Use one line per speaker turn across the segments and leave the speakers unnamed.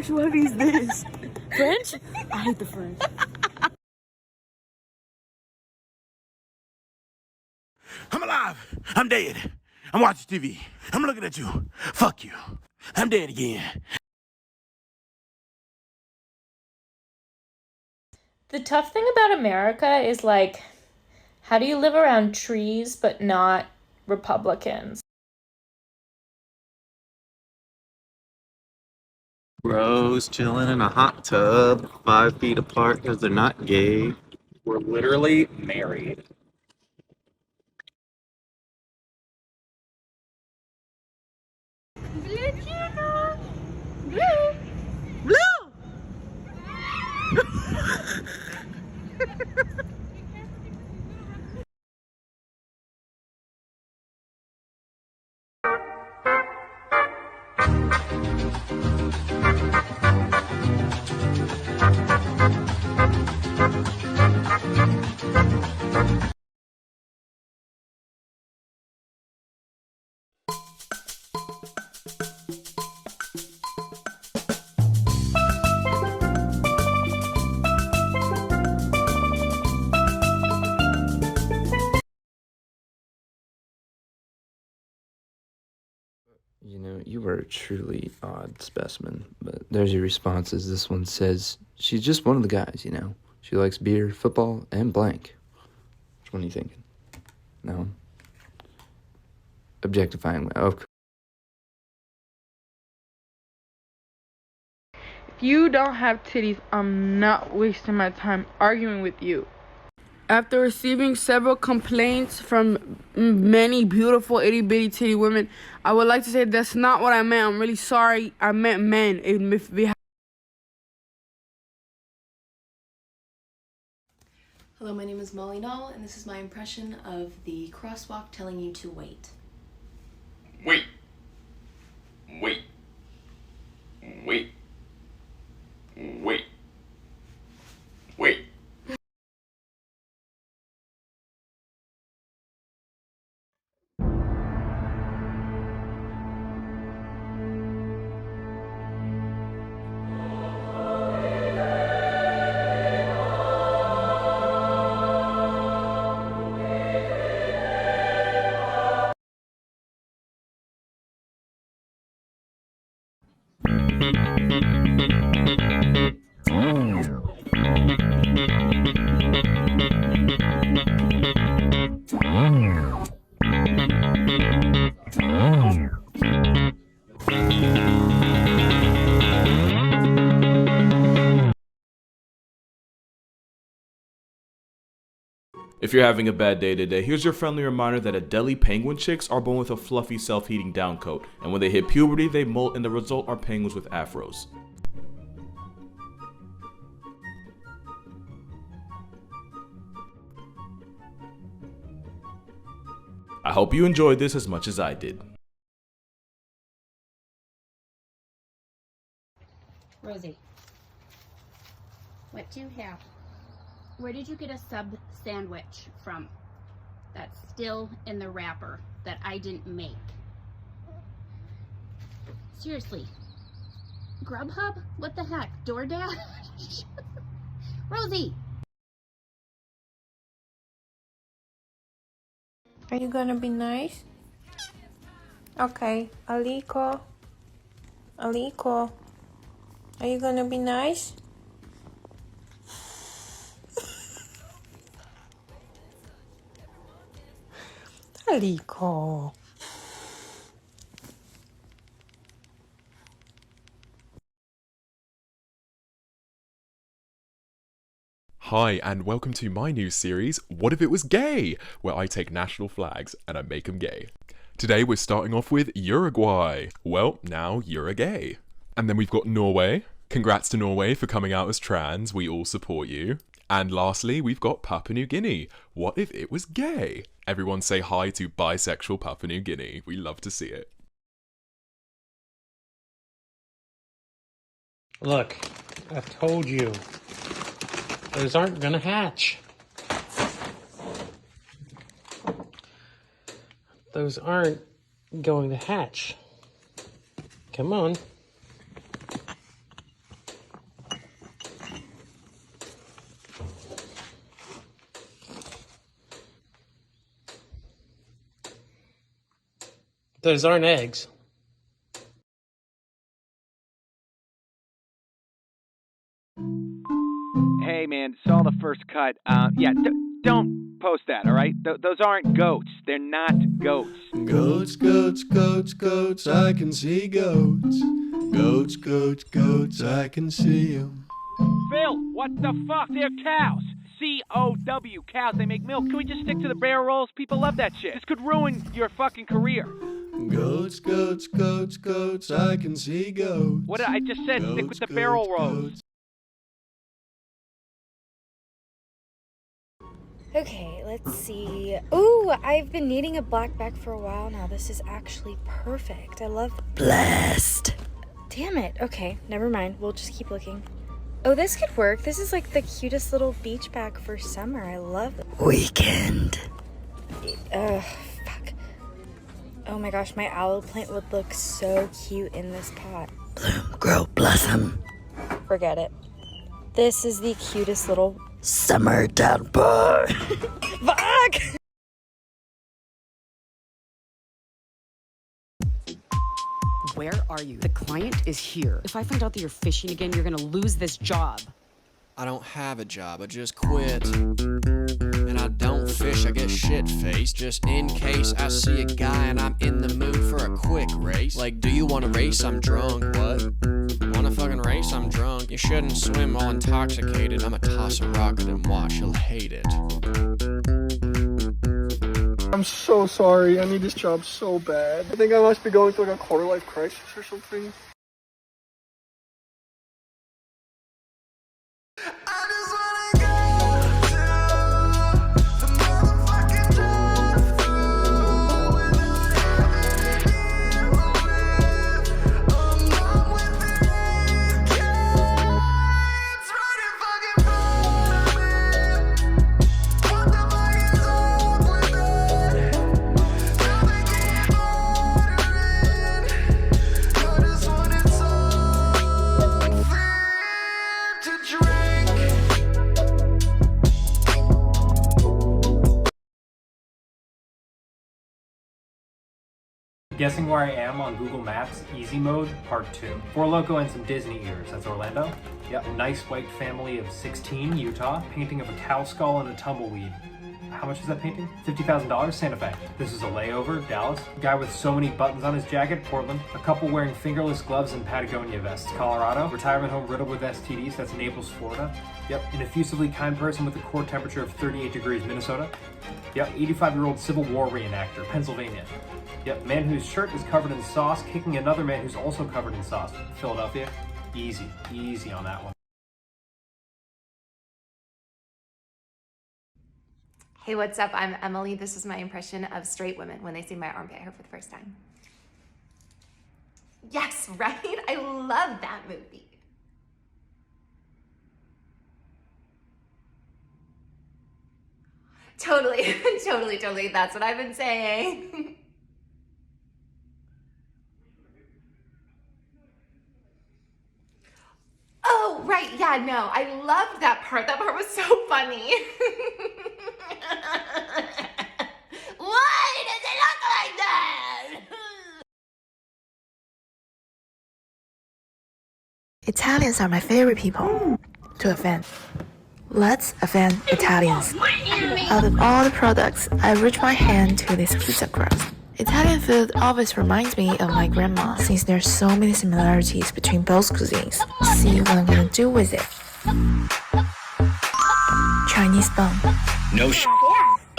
Which one is this? French? I hate the French.
I'm alive. I'm dead. I'm watching TV. I'm looking at you. Fuck you. I'm dead again.
The tough thing about America is like, how do you live around trees but not Republicans?
Bros chilling in a hot tub, 5 feet apart because they're not gay.
We're literally married.
You know, you were a truly odd specimen, but there's your responses. This one says, she's just one of the guys, you know. She likes beer, football, and blank. Which one are you thinking? No? Objectifying, of course.
If you don't have titties, I'm not wasting my time arguing with you. After receiving several complaints from many beautiful itty-bitty titty women, I would like to say that's not what I meant. I'm really sorry. I meant men.
Hello, my name is Molly Knoll, and this is my impression of the crosswalk telling you to wait.
Wait. Wait. Wait. Wait. Wait.
If you're having a bad day today, here's your friendly reminder that Adelie penguin chicks are born with a fluffy self-heating down coat, and when they hit puberty, they molt, and the result are penguins with afros. I hope you enjoyed this as much as I did.
Rosie, what do you have? Where did you get a sub sandwich from that's still in the wrapper that I didn't make? Seriously, Grubhub? What the heck? DoorDash? Rosie!
Are you gonna be nice? Okay, Aliko. Aliko. Are you gonna be nice? Aliko.
Hi, and welcome to my new series, What If It Was Gay?, where I take national flags and I make them gay. Today we're starting off with Uruguay. Well, now you're a gay. And then we've got Norway. Congrats to Norway for coming out as trans, we all support you. And lastly, we've got Papua New Guinea. What if it was gay? Everyone say hi to bisexual Papua New Guinea. We love to see it.
Look, I've told you. Those aren't gonna hatch. Those aren't going to hatch. Come on. Those aren't eggs.
Hey man, saw the first cut. Yeah, don't post that, all right? Those aren't goats. They're not goats.
Goats, goats, goats, goats, I can see goats. Goats, goats, goats, I can see them.
Phil, what the fuck? They're cows. C-O-W, cows. They make milk. Can we just stick to the barrel rolls? People love that shit. This could ruin your fucking career.
Goats, goats, goats, goats, I can see goats.
What I just said, stick with the barrel rolls.
Okay, let's see. Ooh, I've been needing a black bag for a while now. This is actually perfect. I love blessed. Damn it. Okay, never mind. We'll just keep looking. Oh, this could work. This is like the cutest little beach bag for summer. I love it. Weekend. Fuck. Oh my gosh, my aloe plant would look so cute in this pot. Bloom, grow, blossom. Forget it. This is the cutest little summer downpour. Fuck!
Where are you? The client is here. If I find out that you're fishing again, you're gonna lose this job.
I don't have a job, I just quit. And I don't fish, I get shit-faced. Just in case I see a guy and I'm in the mood for a quick race. Like, do you wanna race? I'm drunk. What? Wanna fucking race? I'm drunk. You shouldn't swim while intoxicated. I'ma toss a rock and watch, you'll hate it.
I'm so sorry. I need this job so bad. I think I must be going through like a quarter-life crisis or something.
Guessing where I am on Google Maps, easy mode, part 2. Four Loko and some Disney ears, that's Orlando. Yep, nice white family of 16, Utah. Painting of a cow skull and a tumbleweed. How much is that painting? $50,000, Santa Fe. This is a layover, Dallas. Guy with so many buttons on his jacket, Portland. A couple wearing fingerless gloves and Patagonia vests, Colorado. Retirement home riddled with STDs, that's Naples, Florida. Yep, an effusively kind person with a core temperature of 38 degrees, Minnesota. Yep, 85-year-old Civil War reenactor, Pennsylvania. Yep, man whose shirt is covered in sauce, kicking another man who's also covered in sauce, Philadelphia. Easy, easy on that one.
Hey, what's up? I'm Emily. This is my impression of straight women when they see my armpit hair for the first time. Yes, right? I love that movie. Totally, totally. That's what I've been saying. Oh, right. Yeah, no. I loved that part. That part was so funny. Why does it look like that?
Italians are my favorite people to offend. Let's offend Italians. Out of all the products, I reach my hand to this pizza crust. Italian food always reminds me of my grandma, since there's so many similarities between both cuisines. See what I'm gonna do with it. Chinese bun.
No sh**.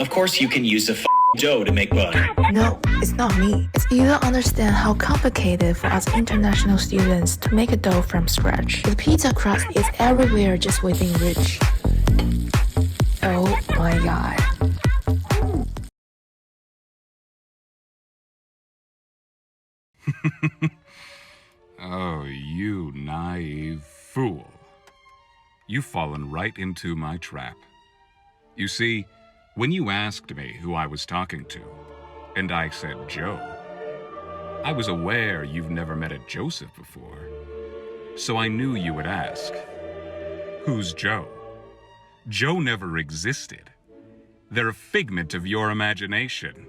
Of course you can use the dough to make butter.
No, it's not me. It's you don't understand how complicated for us international students to make a dough from scratch. The pizza crust is everywhere just within reach. Oh my god.
Oh, you naive fool. You've fallen right into my trap. You see, when you asked me who I was talking to, and I said Joe, I was aware you've never met a Joseph before. So I knew you would ask, who's Joe? Joe never existed. They're a figment of your imagination.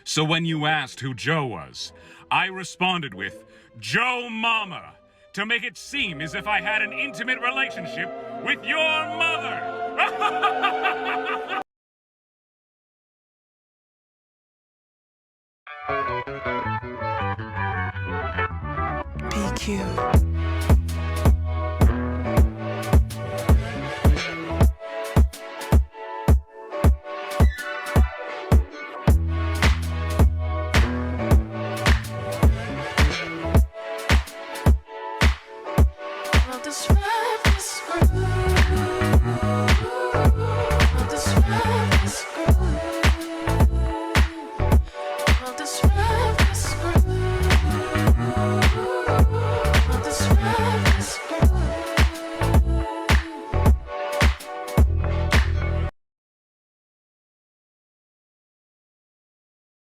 So when you asked who Joe was, I responded with Joe Mama to make it seem as if I had an intimate relationship with your mother.
PQ.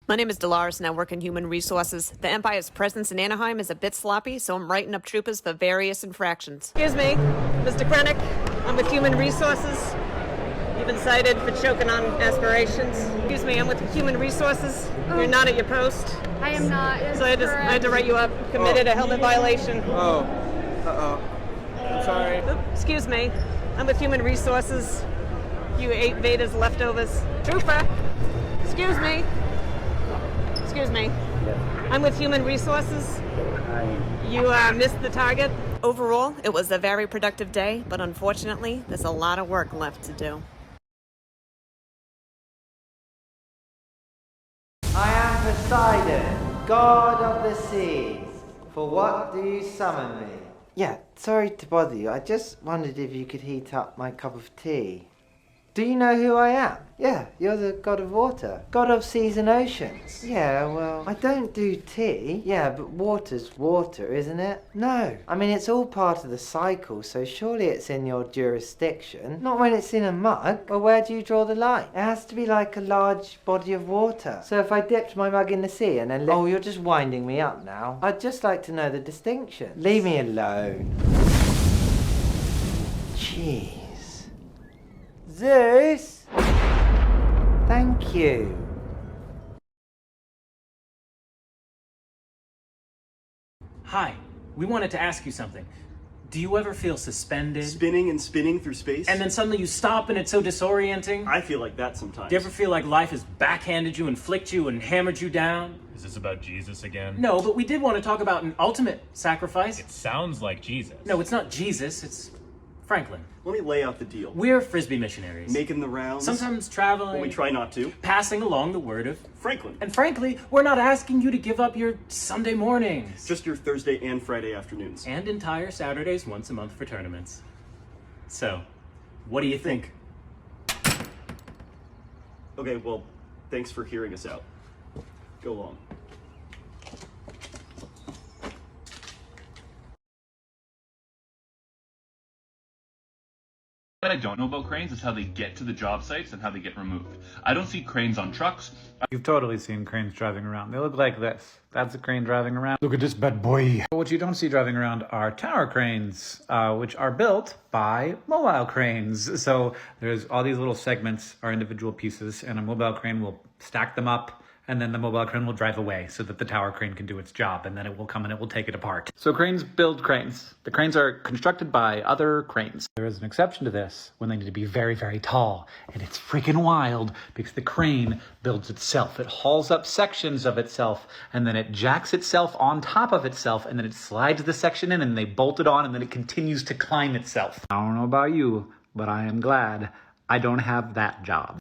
My name is Dolores and I work in human resources. The Empire's presence in Anaheim is a bit sloppy, so I'm writing up troopers for various infractions. Excuse me, Mr. Krennic. I'm with human resources. You've been cited for choking on aspirations. Excuse me, I'm with human resources. You're not at your post.
I am not.
So I had to write you up. Committed a helmet violation.
Oh. Uh-oh.
I'm sorry. Excuse me, I'm with human resources. You ate Vader's leftovers. Trooper. Excuse me. Excuse me. I'm with Human Resources. You missed the target. Overall, it was a very productive day, but unfortunately, there's a lot of work left to do.
I am Poseidon, god of the seas. For what do you summon me? Yeah, sorry to bother you. I just wondered if you could heat up my cup of tea. Do you know who I am? Yeah, you're the god of water. God of seas and oceans. Yeah, well, I don't do tea. Yeah, but water's water, isn't it? No. I mean, it's all part of the cycle, so surely it's in your jurisdiction. Not when it's in a mug. Well, where do you draw the line? It has to be like a large body of water. So if I dipped my mug in the sea and then... Oh, you're just winding me up now. I'd just like to know the distinction. Leave me alone. Jeez. Zeus! Thank you.
Hi, we wanted to ask you something. Do you ever feel suspended?
Spinning and spinning through space?
And then suddenly you stop and it's so disorienting?
I feel like that sometimes.
Do you ever feel like life has backhanded you and flicked you and hammered you down?
Is this about Jesus again?
No, but we did want to talk about an ultimate sacrifice.
It sounds like Jesus.
No, it's not Jesus, it's Franklin.
Let me lay out the deal.
We're Frisbee missionaries.
Making the rounds.
Sometimes traveling.
When we try not to.
Passing along the word of
Franklin.
And frankly, we're not asking you to give up your Sunday mornings.
Just your Thursday and Friday afternoons.
And entire Saturdays once a month for tournaments. So, what do you think?
Okay, well, thanks for hearing us out. Go long.
What I don't know about cranes is how they get to the job sites and how they get removed. I don't see cranes on trucks.
You've totally seen cranes driving around. They look like this. That's a crane driving around. Look at this bad boy. What you don't see driving around are tower cranes, which are built by mobile cranes. So there's all these little segments are individual pieces, and a mobile crane will stack them up, and then the mobile crane will drive away so that the tower crane can do its job, and then it will come and it will take it apart. So cranes build cranes. The cranes are constructed by other cranes. There is an exception to this when they need to be very, very tall, and it's freaking wild because the crane builds itself. It hauls up sections of itself, and then it jacks itself on top of itself, and then it slides the section in, and they bolt it on, and then it continues to climb itself. I don't know about you, but I am glad I don't have that job.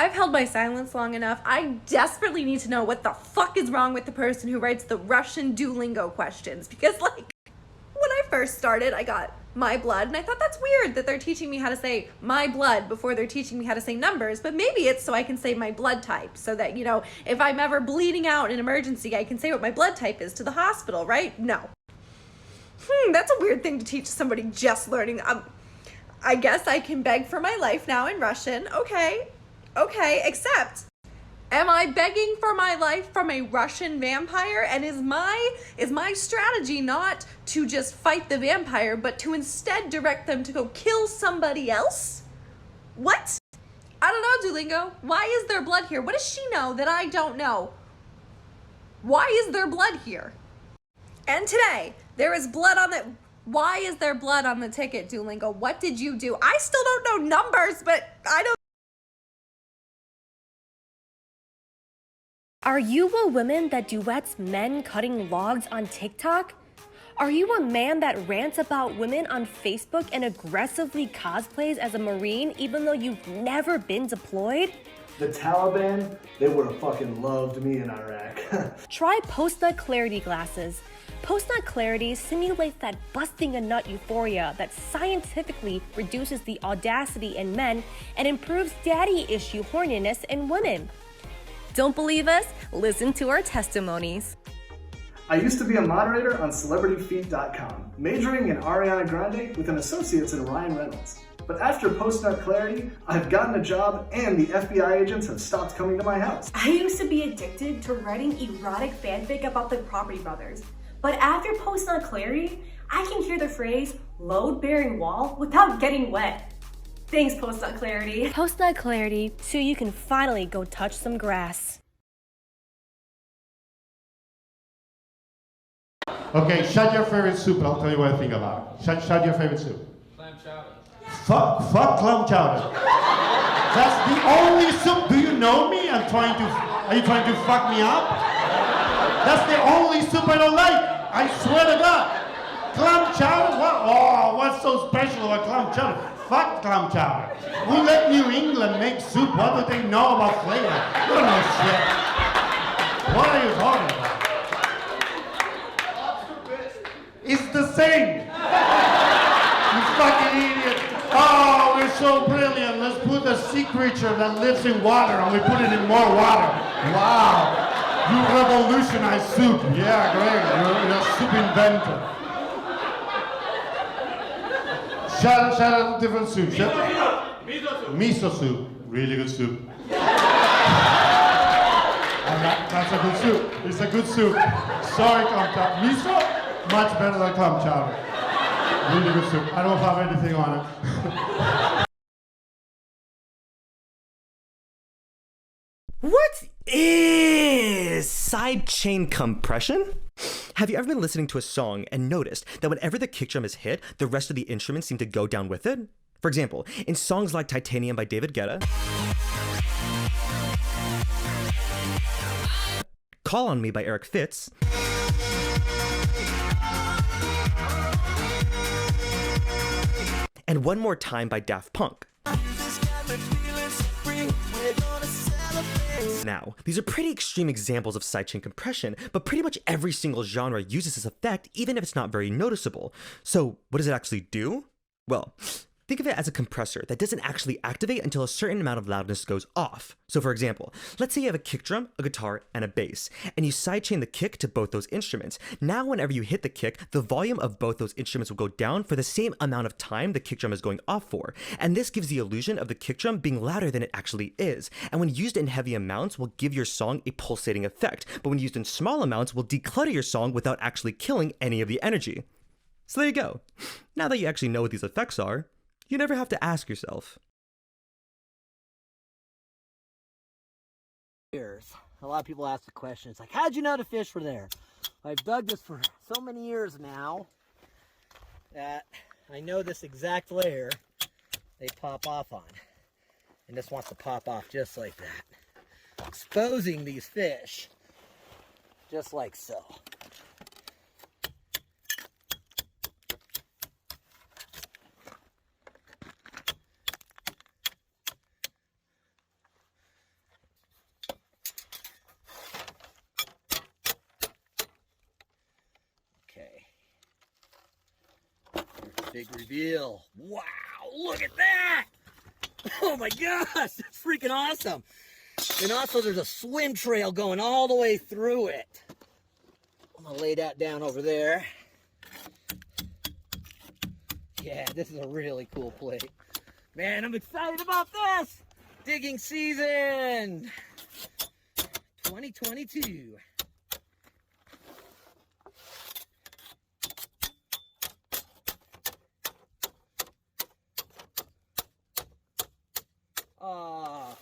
I've held my silence long enough. I desperately need to know what the fuck is wrong with the person who writes the Russian Duolingo questions. Because, like, when I first started, I got my blood, and I thought that's weird that they're teaching me how to say my blood before they're teaching me how to say numbers, but maybe it's so I can say my blood type, so that, you know, if I'm ever bleeding out in an emergency, I can say what my blood type is to the hospital, right? No. That's a weird thing to teach somebody just learning. I guess I can beg for my life now in Russian. Okay, except, am I begging for my life from a Russian vampire? And is my strategy not to just fight the vampire, but to instead direct them to go kill somebody else? What? I don't know, Duolingo. Why is there blood here? What does she know that I don't know? Why is there blood here? And today, there is blood on the... Why is there blood on the ticket, Duolingo? What did you do? I still don't know numbers, but I don't...
Are you a woman that duets men cutting logs on TikTok? Are you a man that rants about women on Facebook and aggressively cosplays as a Marine even though you've never been deployed?
The Taliban, they would have fucking loved me in Iraq.
Try Post-Nut Clarity glasses. Post-Nut Clarity simulates that busting a nut euphoria that scientifically reduces the audacity in men and improves daddy issue horniness in women. Don't believe us? Listen to our testimonies.
I used to be a moderator on CelebrityFeed.com, majoring in Ariana Grande with an associate's in Ryan Reynolds. But after Post-Nut Clarity, I've gotten a job and the FBI agents have stopped coming to my house.
I used to be addicted to writing erotic fanfic about the Property Brothers. But after Post-Nut Clarity, I can hear the phrase load-bearing wall without getting wet. Thanks, Post-Nut Clarity.
Post-Nut Clarity, so you can finally go touch some grass.
Okay, shut your favorite soup and I'll tell you what I think about it. Shut your favorite soup.
Clam chowder.
Fuck clam chowder. That's the only soup. Do you know me? Are you trying to fuck me up? That's the only soup I don't like. I swear to God. Clam chowder? What? Oh, what's so special about clam chowder? Fuck clam chowder. We let New England make soup. What do they know about flavor? You don't know shit. What are you talking about? It's the same. You fucking idiot. Oh, we're so brilliant. Let's put a sea creature that lives in water and we put it in more water. Wow. You revolutionized soup. Yeah, great. You're a soup inventor. Shout out different soup. Miso soup. Really good soup. That's a good soup. It's a good soup. Sorry, clam chowder. Miso? Much better than clam chowder. Really good soup. I don't have anything on it.
What is sidechain compression? Have you ever been listening to a song and noticed that whenever the kick drum is hit, the rest of the instruments seem to go down with it? For example, in songs like Titanium by David Guetta, Call on Me by Eric Fitz, and One More Time by Daft Punk. Now, these are pretty extreme examples of sidechain compression, but pretty much every single genre uses this effect, even if it's not very noticeable. So, what does it actually do? Well, think of it as a compressor that doesn't actually activate until a certain amount of loudness goes off. So for example, let's say you have a kick drum, a guitar, and a bass, and you sidechain the kick to both those instruments. Now whenever you hit the kick, the volume of both those instruments will go down for the same amount of time the kick drum is going off for. And this gives the illusion of the kick drum being louder than it actually is. And when used in heavy amounts, will give your song a pulsating effect. But when used in small amounts, will declutter your song without actually killing any of the energy. So there you go. Now that you actually know what these effects are, you never have to ask yourself.
Years. A lot of people ask the question, it's like, how'd you know the fish were there? I've dug this for so many years now that I know this exact layer they pop off on. And this wants to pop off just like that. Exposing these fish just like so. Big reveal. Wow, look at that! Oh my gosh, that's freaking awesome. And also there's a swim trail going all the way through it. I'm gonna lay that down over there. Yeah, this is a really cool plate. Man, I'm excited about this! Digging season 2022. Oh,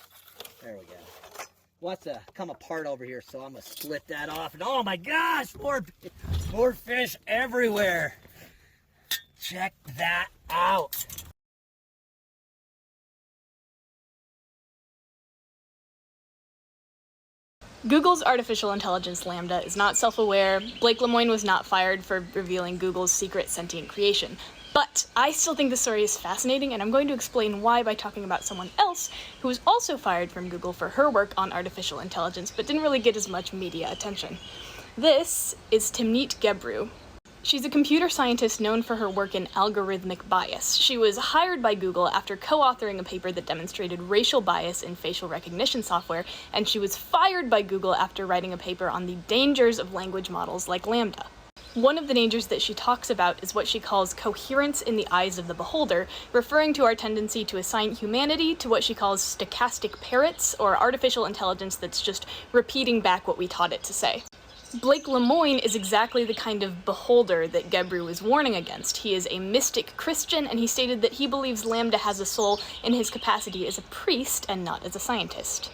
there we go. What's come apart over here, so I'm gonna split that off. And oh my gosh, more fish everywhere. Check that out.
Google's artificial intelligence LaMDA is not self-aware. Blake Lemoine was not fired for revealing Google's secret sentient creation. But I still think the story is fascinating, and I'm going to explain why by talking about someone else who was also fired from Google for her work on artificial intelligence, but didn't really get as much media attention. This is Timnit Gebru. She's a computer scientist known for her work in algorithmic bias. She was hired by Google after co-authoring a paper that demonstrated racial bias in facial recognition software, and she was fired by Google after writing a paper on the dangers of language models like LaMDA. One of the dangers that she talks about is what she calls coherence in the eyes of the beholder, referring to our tendency to assign humanity to what she calls stochastic parrots, or artificial intelligence that's just repeating back what we taught it to say. Blake Lemoine is exactly the kind of beholder that Gebru was warning against. He is a mystic Christian, and he stated that he believes LaMDA has a soul in his capacity as a priest and not as a scientist.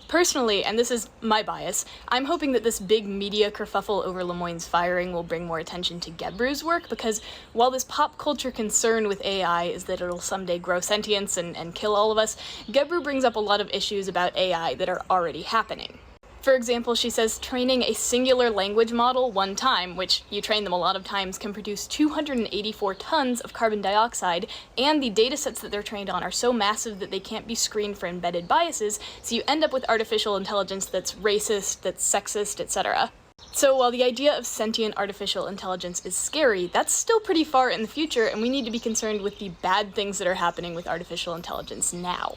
Personally, and this is my bias, I'm hoping that this big media kerfuffle over Lemoine's firing will bring more attention to Gebru's work, because while this pop culture concern with AI is that it'll someday grow sentience and kill all of us, Gebru brings up a lot of issues about AI that are already happening. For example, she says training a singular language model one time, which you train them a lot of times, can produce 284 tons of carbon dioxide, and the datasets that they're trained on are so massive that they can't be screened for embedded biases, so you end up with artificial intelligence that's racist, that's sexist, etc. So while the idea of sentient artificial intelligence is scary, that's still pretty far in the future, and we need to be concerned with the bad things that are happening with artificial intelligence now.